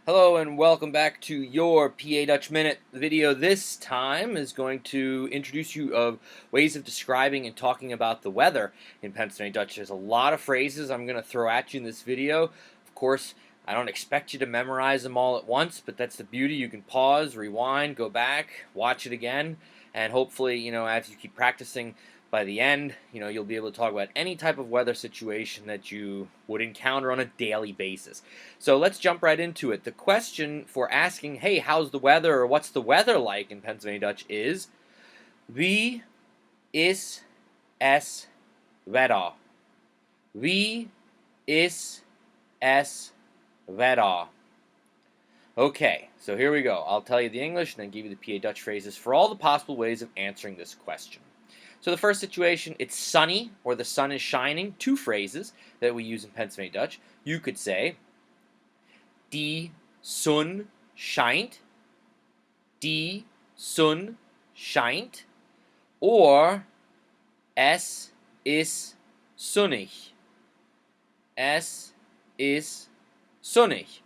Hello and welcome back to your PA Dutch Minute. The video this time is going to introduce you of ways of describing and talking about the weather in Pennsylvania Dutch. There's a lot of phrases I'm going to throw at you in this video. Of course, I don't expect you to memorize them all at once, but that's the beauty. You can pause, rewind, go back, watch it again, and hopefully, as you keep practicing, by the end, you'll be able to talk about any type of weather situation that you would encounter on a daily basis. So let's jump right into it. The question for asking, hey, how's the weather, or what's the weather like in Pennsylvania Dutch is, wie is es Wetter? Wie is es Wetter? Okay, so here we go. I'll tell you the English and then give you the PA Dutch phrases for all the possible ways of answering this question. So the first situation, it's sunny, or the sun is shining. Two phrases that we use in Pennsylvania Dutch. You could say, die Sonne scheint, die Sonne scheint, or es ist sunnich, es ist sunnich.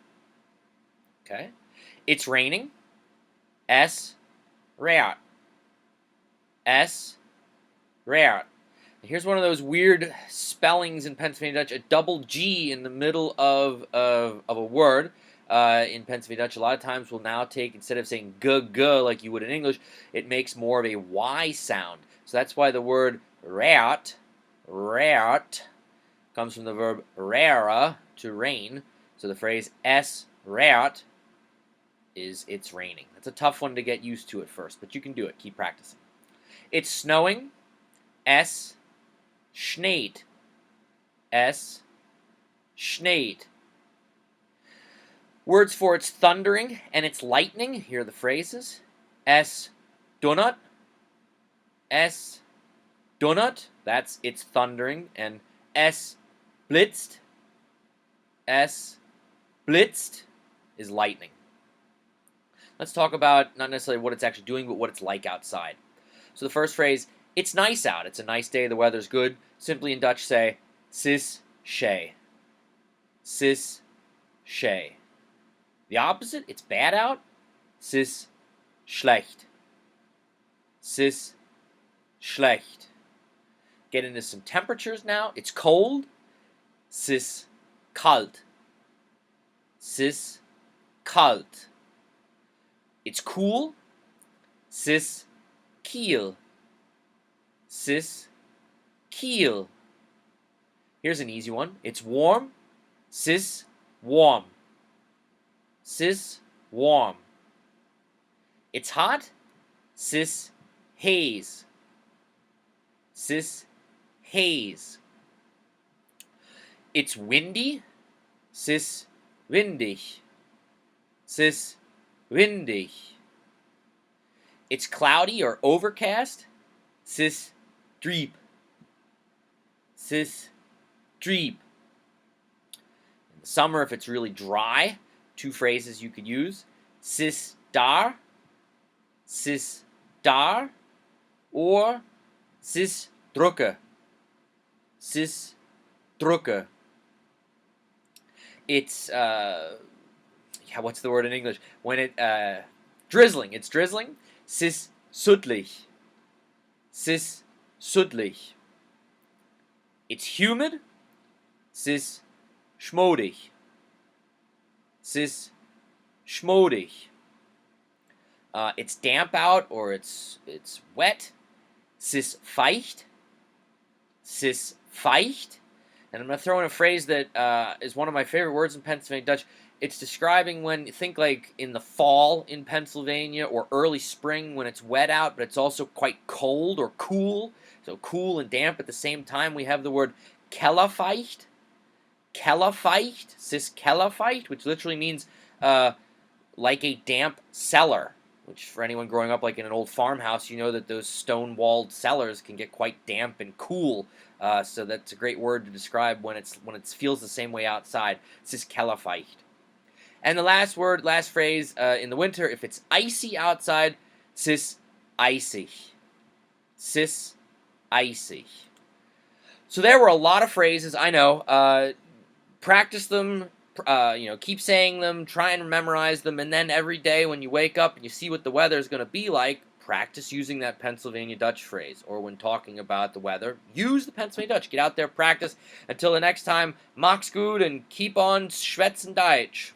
Okay, it's raining, es regnet, es regnet. Here's one of those weird spellings in Pennsylvania Dutch, a double G in the middle of a word. In Pennsylvania Dutch, a lot of times we'll now take, instead of saying g like you would in English, it makes more of a Y sound. So that's why the word regnet, comes from the verb rera, to rain. So the phrase es regnet is it's raining. That's a tough one to get used to at first, but you can do it. Keep practicing. It's snowing. Es schneet. Es schneet. Words for it's thundering and it's lightning. Here are the phrases. Es dunnert. Es dunnert. That's it's thundering. And es blitzt. Es blitzt is lightning. Let's talk about not necessarily what it's actually doing, but what it's like outside. So the first phrase, it's nice out. It's a nice day. The weather's good. Simply in Dutch say, sis schee. Sis schee. The opposite, it's bad out. Sis schlecht. Sis schlecht. Get into some temperatures now. It's cold. Sis kalt. Sis kalt. It's cool. Sis kiel. Sis kiel. Here's an easy one. It's warm. Sis warm. Sis warm. It's hot. Sis haze. Sis haze. It's windy. Sis windich. Sis windich. It's cloudy or overcast. Sis dreep. Sis dreep. In the summer, if it's really dry, two phrases you could use. Sis darr. Sis darr. Or sis drucke. Sis drucke. It's, what's the word in English? When it, drizzling. It's drizzling. Sis suddlich. Sis suddlich. It's humid. Sis schmodich. Sis schmodich. It's damp out, or it's wet. Sis feucht. Sis feucht. And I'm going to throw in a phrase that is one of my favorite words in Pennsylvania Dutch. It's describing when, think like in the fall in Pennsylvania or early spring when it's wet out, but it's also quite cold or cool. So cool and damp at the same time. We have the word kellerfeucht. Kellerfeucht, sis kellerfeucht, which literally means like a damp cellar. Which for anyone growing up like in an old farmhouse, you know that those stone-walled cellars can get quite damp and cool. So that's a great word to describe when it feels the same way outside. Sis kellerfeucht. And the last phrase, in the winter, if it's icy outside, sis eisig. Sis eisig. So there were a lot of phrases, I know. Practice them keep saying them, try and memorize them, and then every day when you wake up and you see what the weather is going to be like, practice using that Pennsylvania Dutch phrase. Or when talking about the weather, use the Pennsylvania Dutch. Get out there, practice. Until the next time, mach's gut and keep on schwätzen Deutsch.